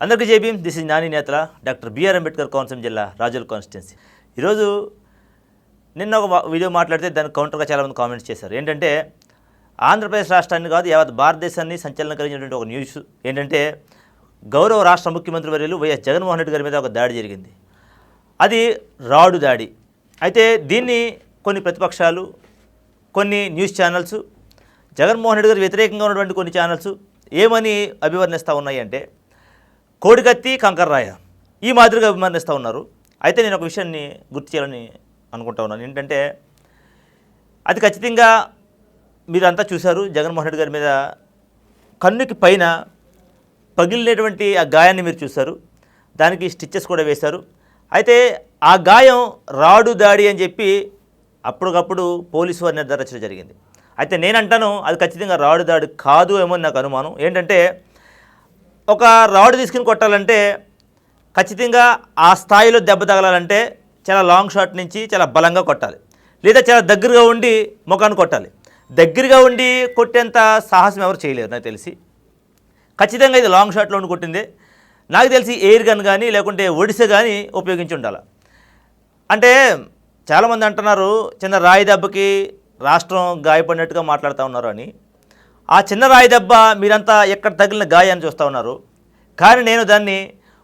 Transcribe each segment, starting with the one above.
అందరికీ జై Bhim. This is Nani నేతల డాక్టర్ బిఆర్ అంబేద్కర్ కోనసీమ జిల్లా రాజోల్ కాన్స్టిట్యున్సీ. ఈరోజు నిన్న ఒక వీడియో మాట్లాడితే దానికి కౌంటర్గా చాలామంది కామెంట్స్ చేశారు. ఏంటంటే ఆంధ్రప్రదేశ్ రాష్ట్రాన్ని కాదు యావత్ భారతదేశాన్ని సంచలనం కలిగినటువంటి ఒక న్యూస్ ఏంటంటే గౌరవ రాష్ట్ర ముఖ్యమంత్రి వర్యులు వైఎస్ జగన్మోహన్ రెడ్డి గారి మీద ఒక దాడి జరిగింది. అది రాడు దాడి. అయితే దీన్ని కొన్ని ప్రతిపక్షాలు, కొన్ని న్యూస్ ఛానల్స్, జగన్మోహన్ రెడ్డి గారు వ్యతిరేకంగా ఉన్నటువంటి కొన్ని ఛానల్స్ ఏమని అభివర్ణిస్తూ ఉన్నాయి అంటే కోడికత్తి కంకర్రాయ ఈ మాదిరిగా అభివర్ణిస్తూ ఉన్నారు. అయితే నేను ఒక విషయాన్ని గుర్తు చేయాలని అనుకుంటా ఉన్నాను. ఏంటంటే అది ఖచ్చితంగా మీరంతా చూశారు. జగన్మోహన్ రెడ్డి గారి మీద కన్నుకి పైన పగిలినటువంటి ఆ గాయాన్ని మీరు చూశారు. దానికి స్టిచ్చెస్ కూడా వేశారు. అయితే ఆ గాయం రాడు దాడి అని చెప్పి అప్పటికప్పుడు పోలీసు వారు నిర్ధారించడం జరిగింది. అయితే నేనంటాను అది ఖచ్చితంగా రాడు దాడి కాదు ఏమో నాకు అనుమానం. ఏంటంటే ఒక రాడు తీసుకుని కొట్టాలంటే ఖచ్చితంగా ఆ స్థాయిలో దెబ్బ తగలాలంటే చాలా లాంగ్ షాట్ నుంచి చాలా బలంగా కొట్టాలి, లేదా చాలా దగ్గరగా ఉండి ముఖాన్ని కొట్టాలి. దగ్గరగా ఉండి కొట్టేంత సాహసం ఎవరు చేయలేరు నాకు తెలిసి. ఖచ్చితంగా ఇది లాంగ్ షాట్లో ఉండి కొట్టిందే. నాకు తెలిసి ఎయిర్ గన్ కానీ లేకుంటే ఒడిసె కానీ ఉపయోగించి ఉండాలి. అంటే చాలామంది అంటున్నారు చిన్న రాయి దెబ్బకి రాష్ట్రం గాయపడినట్టుగా మాట్లాడుతూ ఉన్నారు అని. ఆ చిన్న రాయి దెబ్బ మీరంతా ఎక్కడ తగిలిన గాయాన్ని చూస్తూ ఉన్నారు. కానీ నేను దాన్ని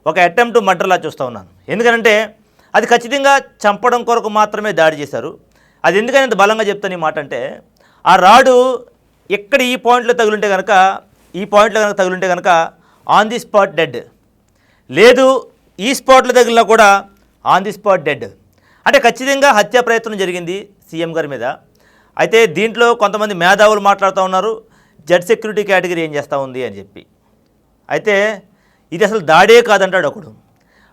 ఒక అటెంప్ట్ మర్డర్లా చూస్తూ ఉన్నాను. ఎందుకంటే అది ఖచ్చితంగా చంపడం కొరకు మాత్రమే దాడి చేశారు. అది ఎందుకని ఇంత బలంగా చెప్తాను ఈ మాట అంటే, ఆ రాడు ఎక్కడ ఈ పాయింట్లో తగులుంటే కనుక, ఈ పాయింట్లో కనుక తగులుంటే కనుక ఆన్ ది స్పాట్ డెడ్, లేదు ఈ స్పాట్లో తగిలినా కూడా ఆన్ ది స్పాట్ డెడ్. అంటే ఖచ్చితంగా హత్యా ప్రయత్నం జరిగింది సీఎం గారి మీద. అయితే దీంట్లో కొంతమంది మేధావులు మాట్లాడుతూ ఉన్నారు జెడ్ సెక్యూరిటీ కేటగిరీ ఏం చేస్తూ ఉంది అని చెప్పి. అయితే ఇది అసలు దాడే కాదంటాడు ఒకడు,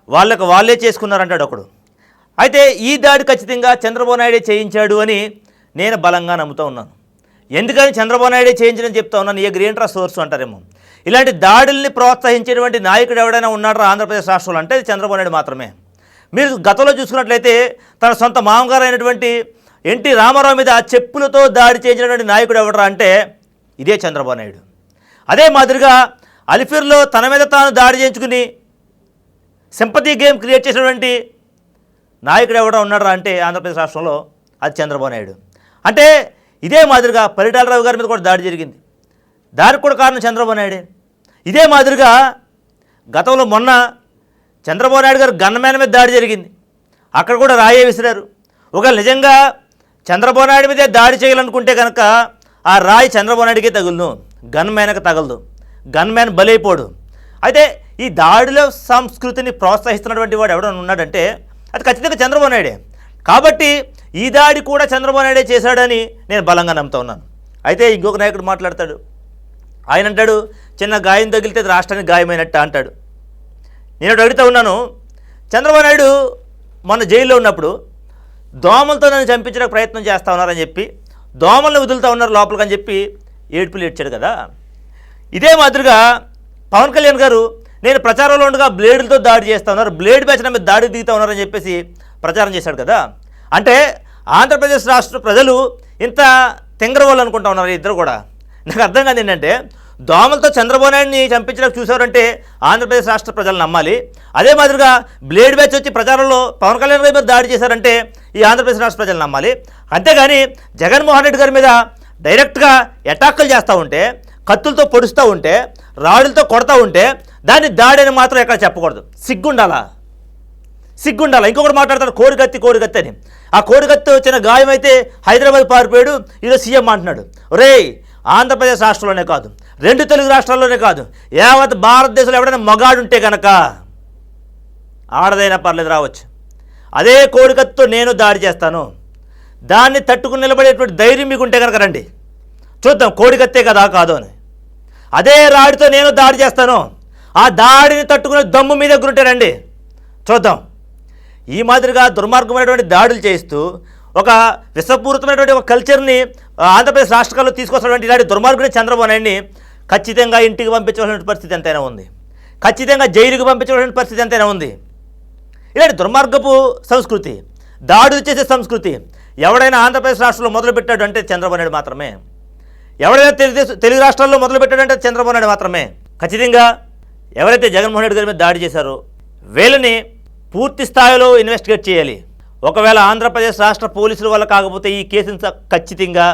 వాళ్ళకు వాళ్ళే చేసుకున్నారంటాడు ఒకడు. అయితే ఈ దాడి ఖచ్చితంగా చంద్రబాబు నాయుడే చేయించాడు అని నేను బలంగా నమ్ముతూ ఉన్నాను. ఎందుకని చంద్రబాబు నాయుడే చేయించడని చెప్తా ఉన్నాను? ఏ గ్రీన్ట్రా సోర్స్ అంటారేమో. ఇలాంటి దాడుల్ని ప్రోత్సహించేటువంటి నాయకుడు ఎవడైనా ఉన్నారా ఆంధ్రప్రదేశ్ రాష్ట్రంలో అంటే అది చంద్రబాబు నాయుడు మాత్రమే. మీరు గతంలో చూసుకున్నట్లయితే తన సొంత మామగారు అయినటువంటి ఎన్టీ రామారావు మీద చెప్పులతో దాడి చేయించినటువంటి నాయకుడు ఎవడరా అంటే ఇదే చంద్రబాబు నాయుడు. అదే మాదిరిగా అలిఫీర్లో తన మీద తాను దాడి చేయించుకుని సింపతి గేమ్ క్రియేట్ చేసినటువంటి నాయకుడు ఎవడో ఉన్నారా అంటే ఆంధ్రప్రదేశ్ రాష్ట్రంలో అది చంద్రబాబు నాయుడు. అంటే ఇదే మాదిరిగా పరిటాల రావు గారి మీద కూడా దాడి జరిగింది. దానికి కూడా కారణం చంద్రబాబు నాయుడే. ఇదే మాదిరిగా గతంలో మొన్న చంద్రబాబు నాయుడు గారు గన్మ్యాన్ మీద దాడి జరిగింది. అక్కడ కూడా రాయే విసిరారు. ఒకవేళ నిజంగా చంద్రబాబు నాయుడు మీదే దాడి చేయాలనుకుంటే కనుక ఆ రాయి చంద్రబాబు నాయుడికే తగులును, గన్మ్యాన్కి తగలదు, గన్మ్యాన్ బలైపోడు. అయితే ఈ దాడిలో సంస్కృతిని ప్రోత్సహిస్తున్నటువంటి వాడు ఎవడన్నా ఉన్నాడంటే అది ఖచ్చితంగా చంద్రబాబు నాయుడే. కాబట్టి ఈ దాడి కూడా చంద్రబాబు నాయుడే చేశాడని నేను బలంగా నమ్ముతా ఉన్నాను. అయితే ఇంకొక నాయకుడు మాట్లాడతాడు. ఆయన అంటాడు చిన్న గాయం తగిలితే రాష్ట్రానికి గాయమైనట్ట అంటాడు. నేను అడుగుతూ ఉన్నాను, చంద్రబాబు నాయుడు మొన్న జైల్లో ఉన్నప్పుడు దోమలతో నన్ను చంపించడానికి ప్రయత్నం చేస్తూ ఉన్నారని చెప్పి దోమల్ని వదులుతూ ఉన్నారు లోపలికని చెప్పి ఏడ్పులు ఏడ్చాడు కదా. ఇదే మాదిరిగా పవన్ కళ్యాణ్ గారు నేను ప్రచారంలో ఉండగా బ్లేడులతో దాడి చేస్తూ ఉన్నారు, బ్లేడ్ బ్యాచ్ మీద దాడి దిగుతూ ఉన్నారని చెప్పేసి ప్రచారం చేశాడు కదా. అంటే ఆంధ్రప్రదేశ్ రాష్ట్ర ప్రజలు ఇంత తెంగరవాళ్ళు అనుకుంటా ఉన్నారు ఇద్దరు కూడా. నాకు అర్థం కాదు ఏంటంటే దోమలతో చంద్రబాబు నాయుడిని చంపించడానికి చూశారంటే ఆంధ్రప్రదేశ్ రాష్ట్ర ప్రజలు నమ్మాలి. అదే మాదిరిగా బ్లేడ్ బ్యాచ్ వచ్చి ప్రచారంలో పవన్ కళ్యాణ్ గారి మీద దాడి చేశారంటే ఈ ఆంధ్రప్రదేశ్ రాష్ట్ర ప్రజలు నమ్మాలి. అంతేగాని జగన్మోహన్ రెడ్డి గారి మీద డైరెక్ట్గా అటాకులు చేస్తూ ఉంటే, కత్తులతో పొడుస్తూ ఉంటే, రాడులతో కొడతా ఉంటే దాన్ని దాడిని మాత్రం ఎక్కడ చెప్పకూడదు. సిగ్గుండాలా. ఇంకొకటి మాట్లాడతాడు కోడికత్తి అని. ఆ కోడికత్తి వచ్చిన గాయం అయితే హైదరాబాద్ పారిపోయాడు, ఈరోజు సీఎం అంటున్నాడు. రేయ్ ఆంధ్రప్రదేశ్ రాష్ట్రంలోనే కాదు, 2 తెలుగు రాష్ట్రాల్లోనే కాదు, యావత్ భారతదేశంలో ఎవడైనా మగాడుంటే కనుక ఆడదైనా పర్లేదు రావచ్చు. అదే కోడికత్తితో నేను దాడి చేస్తాను, దాన్ని తట్టుకుని నిలబడేటువంటి ధైర్యం మీకు ఉంటే కనుక రండి చూద్దాం కోడికత్తే కదా కాదు అని. అదే రాడితో నేను దాడి చేస్తాను, ఆ దాడిని తట్టుకునే దమ్ము మీ దగ్గర ఉంటే రండి చూద్దాం. ఈ మాదిరిగా దుర్మార్గమైనటువంటి దాడులు చేస్తూ ఒక విషపూరితమైనటువంటి ఒక కల్చర్ని ఆంధ్రప్రదేశ్ రాష్ట్రాల్లో తీసుకొస్తున్నటువంటి ఇలాంటి దుర్మార్గుని చంద్రబాబు నాయుడిని ఖచ్చితంగా ఇంటికి పంపించవలసిన పరిస్థితి ఎంతైనా ఉంది, ఖచ్చితంగా జైలుకి పంపించవలసిన పరిస్థితి ఎంతైనా ఉంది. ఇలాంటి దుర్మార్గపు సంస్కృతి, దాడులు చేసే సంస్కృతి ఎవడైనా ఆంధ్రప్రదేశ్ రాష్ట్రంలో మొదలుపెట్టాడు అంటే చంద్రబాబు నాయుడు మాత్రమే. ఎవడైనా తెలుగు రాష్ట్రాల్లో మొదలుపెట్టాడంటే చంద్రబాబు నాయుడు మాత్రమే. ఖచ్చితంగా ఎవరైతే జగన్మోహన్ రెడ్డి గారి మీద దాడి చేశారో వీళ్ళని పూర్తి స్థాయిలో ఇన్వెస్టిగేట్ చేయాలి. ఒకవేళ ఆంధ్రప్రదేశ్ రాష్ట్ర పోలీసుల వల్ల కాకపోతే ఈ కేసును ఖచ్చితంగా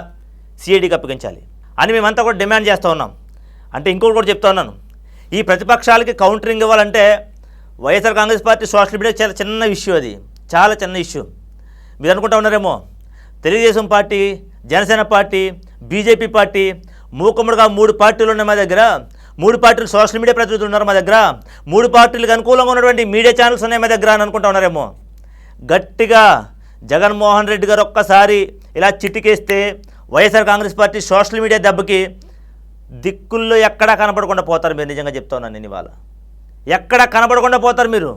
సిఐడికి అప్పగించాలి అని మేమంతా కూడా డిమాండ్ చేస్తూ ఉన్నాం. అంటే ఇంకోటి కూడా చెప్తా ఉన్నాను, ఈ ప్రతిపక్షాలకి కౌంటరింగ్ ఇవ్వాలంటే వైఎస్ఆర్ కాంగ్రెస్ పార్టీ సోషల్ మీడియా చాలా చిన్న ఇష్యూ, అది చాలా చిన్న ఇష్యూ. మీరు అనుకుంటా ఉన్నారేమో Telugu Desam party, Janasena party, BJP party మూకుమ్మడిగా 3 పార్టీలు ఉన్నాయి మా దగ్గర, 3 పార్టీలు సోషల్ మీడియా ప్రతినిధులు ఉన్నారు మా దగ్గర, 3 పార్టీలకు అనుకూలంగా ఉన్నటువంటి మీడియా ఛానల్స్ ఉన్నాయి మా దగ్గర అని అనుకుంటా ఉన్నారేమో. గట్టిగా జగన్మోహన్ రెడ్డి గారు ఒక్కసారి ఇలా చిటికేస్తే వైఎస్ఆర్ కాంగ్రెస్ పార్టీ సోషల్ మీడియా దెబ్బకి దిక్కుల్లో ఎక్కడా కనపడకుండా పోతారు. మీరు నిజంగా చెప్తా ఉన్నాను నేను, ఇవాళ ఎక్కడా కనపడకుండా పోతారు మీరు.